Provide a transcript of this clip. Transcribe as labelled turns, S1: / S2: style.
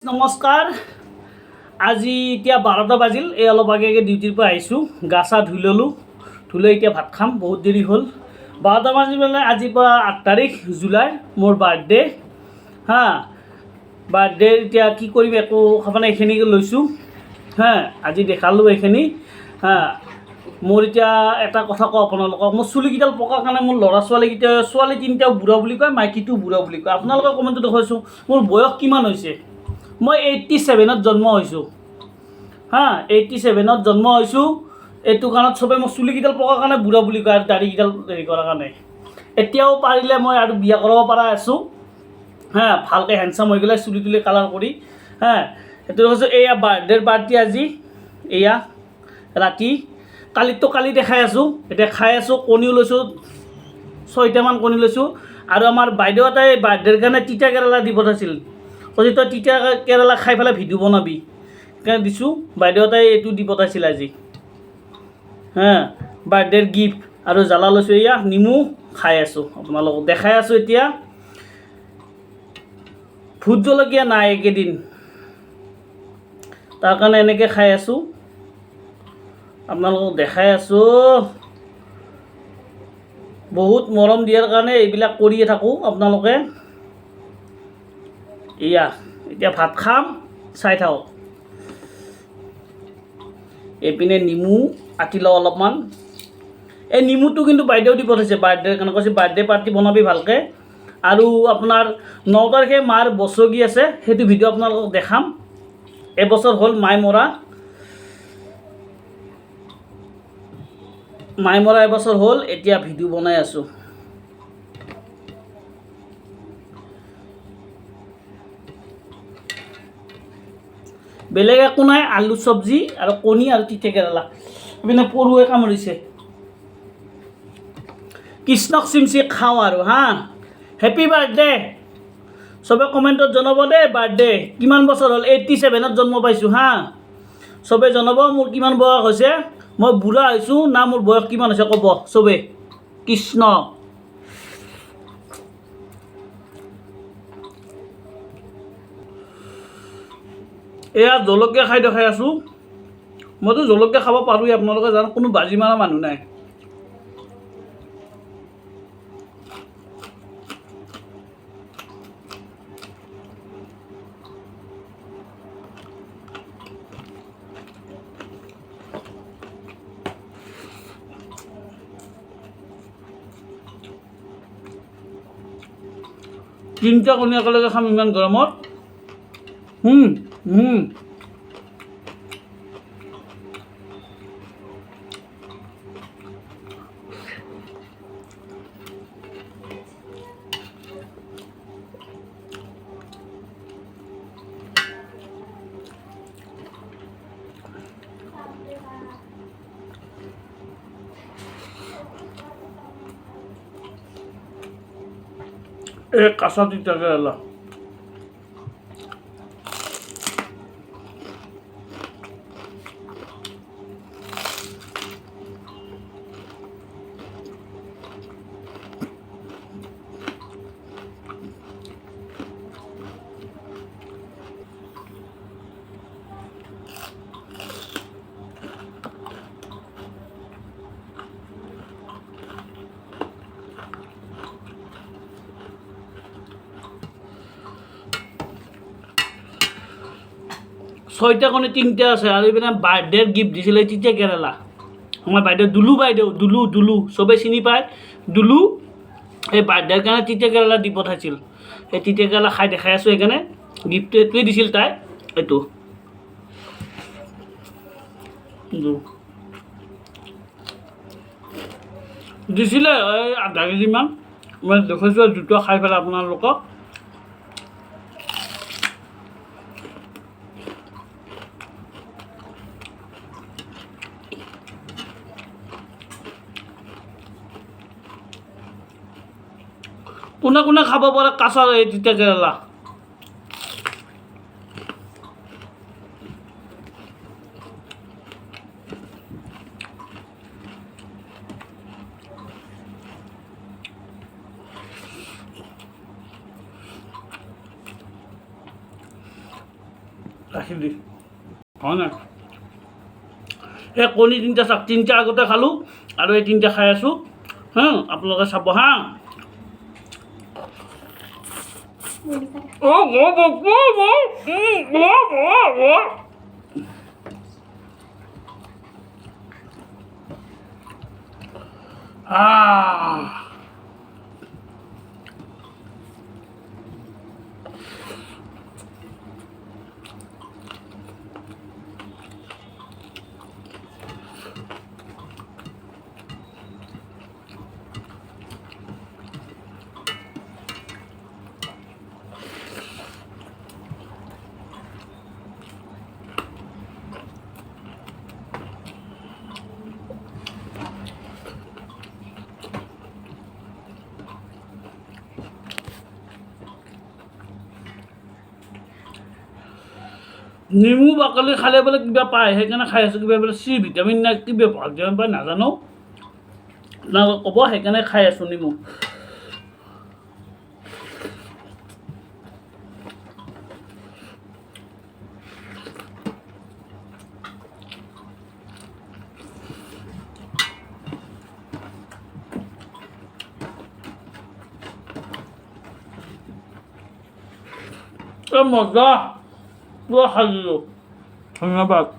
S1: নমস্কাৰ। আজি এতিয়া 12টা বাজিল। এই অলপ আগে ডিউটিৰ পৰা আহিছোঁ, গা চা ধুই ল'লোঁ, ধুই লৈ এতিয়া ভাত খাম, বহুত দেৰি হ'ল। 12টা বাজি মানে আজিৰ পৰা 8 তাৰিখ জুলাই, মোৰ বাৰ্থডে হা। বাৰ্থডে এতিয়া কি কৰিম একো মানে এইখিনিকে লৈছোঁ হা, আজি দেখালোঁ এইখিনি হা। মোৰ এতিয়া এটা কথা কওঁ আপোনালোকক, মোৰ চুলিকেইডাল পকাৰ কাৰণে মোৰ ল'ৰা ছোৱালীকেইটা, ছোৱালী তিনিটাও বুঢ়া বুলি কয়, মাইকীটোও বুঢ়া বুলি কয়। আপোনালোকে কমেণ্টত দেখুৱাইছোঁ মোৰ বয়স কিমান হৈছে। মই 87ত জন্ম হৈছোঁ হা, 87ত জন্ম হৈছোঁ। এইটো কাৰণত চবে মোৰ চুলিকেইডাল পকাৰ কাৰণে বুঢ়া বুলি কয়, আৰু দাড়িকেইডাল হেৰি কৰাৰ কাৰণে। এতিয়াও পাৰিলে মই আৰু বিয়া কৰাব পৰা আছোঁ হা, ভালকৈ হেণ্ডচাম হৈ গ'লে চুলি তুলি কালাৰ কৰি হা। সেইটো কৈছোঁ এয়া বাৰ্থডেৰ পাৰ্টি আজি, এয়া ৰাতি। কালি দেখাই আছোঁ, এতিয়া খাই আছোঁ, কণীও লৈছোঁ, 6টামান কণী লৈছোঁ। আৰু আমাৰ বাইদেউ এটাই বাৰ্থডেৰ কাৰণে তিতা কেৰেলা দি পঠাইছিল, কৈছে তই তিতা কেৰেলা খাই পেলাই ভিডিঅ' বনাবি, সেইকাৰণে দিছোঁ। বাইদেউ এটাই এইটো দি পঠাইছিল আজি হা, বাৰ্থডেৰ গিফ্ট। আৰু জ্বালা লৈছোঁ, এয়া নেমু খাই আছোঁ, আপোনালোকক দেখাই আছোঁ। এতিয়া ভোট জলকীয়া নাই এইকেইদিন, তাৰ কাৰণে এনেকৈ খাই আছোঁ, আপোনালোকক দেখাই আছোঁ। বহুত মৰম দিয়াৰ কাৰণে এইবিলাক কৰিয়ে থাকোঁ আপোনালোকে। এয়া এতিয়া ভাত খাম, চাই থাকক। এইপিনে নেমু কাটি লওঁ অলপমান। এই নেমুটো কিন্তু বাইদেউ দি পঠাইছে বাৰ্থডেৰ কাৰণে, কৈছে বাৰ্থডে পাৰ্টি বনাবি ভালকৈ। আৰু আপোনাৰ 9 তাৰিখে মাৰ বছৰগী আছে, সেইটো ভিডিঅ' আপোনালোকক দেখাম। এবছৰ হ'ল মায়ে মৰা, এবছৰ হ'ল। এতিয়া ভিডিঅ' বনাই আছোঁ। বেলেগ একো নাই, আলু চব্জি আৰু কণী আৰু তিতা কেৰেলা। এইপিনে পৰুৱে কামুৰিছে। কৃষ্ণক চিমচি খাওঁ আৰু হা। হেপী বাৰ্থডে, চবে কমেণ্টত জনাব দেই বাৰ্থডে কিমান বছৰ হ'ল। 87ত জন্ম পাইছোঁ হা, চবে জনাব মোৰ কিমান বয়স হৈছে। মই বুঢ়া হৈছোঁ না মোৰ বয়স কিমান হৈছে ক'ব চবে। কৃষ্ণ। এয়া জলকীয়া খাই দেখাই আছোঁ। মইতো জলকীয়া খাব পাৰোঁৱেই, আপোনালোকে জানো, কোনো বাজি মাৰা মানুহ নাই। তিনিটা কণী একেলগে খাম ইমান গৰমত। এই কাঁচা তিতা কেৰেলা। ছয়টা কণী 3টা আছে। আৰু এইপিনে বাৰ্থডেৰ গিফ্ট দিছিলে তিতা কেৰেলা। আমাৰ বাইদেউ দুলু চবেই চিনি পায় দুলু। এই বাৰ্থডেৰ কাৰণে তিতা কেৰেলা দি পঠাইছিল। এই তিতা কেৰেলা খাই দেখাই আছোঁ, সেইকাৰণে গিফ্টটো এইটোৱে দিছিল তাই। এইটো দিছিলে এই আধা কেজিমান। মই দেখুৱাইছোঁ আৰু দুটা খাই পেলাই আপোনালোকক। কোনে কোনে খাব পাৰে কাঁচা এই তিতা কেৰেলা? ৰাখি দি হয় নাই এই কণী তিনিটা আগতে খালোঁ আৰু এই তিনিটা খাই আছোঁ হা আপোনালোকে চাব হা নেমু বাকলি খালে বোলে কিবা পায় সেইকাৰণে খাই আছোঁ কিবা বোলে চি ভিটামিন নাই কিবা ভিটামিন পায় নাজানো না ক'ব সেইকাৰণে খাই আছোঁ নেমু মজা পুৰা খাই দিলোঁ ধন্যবাদ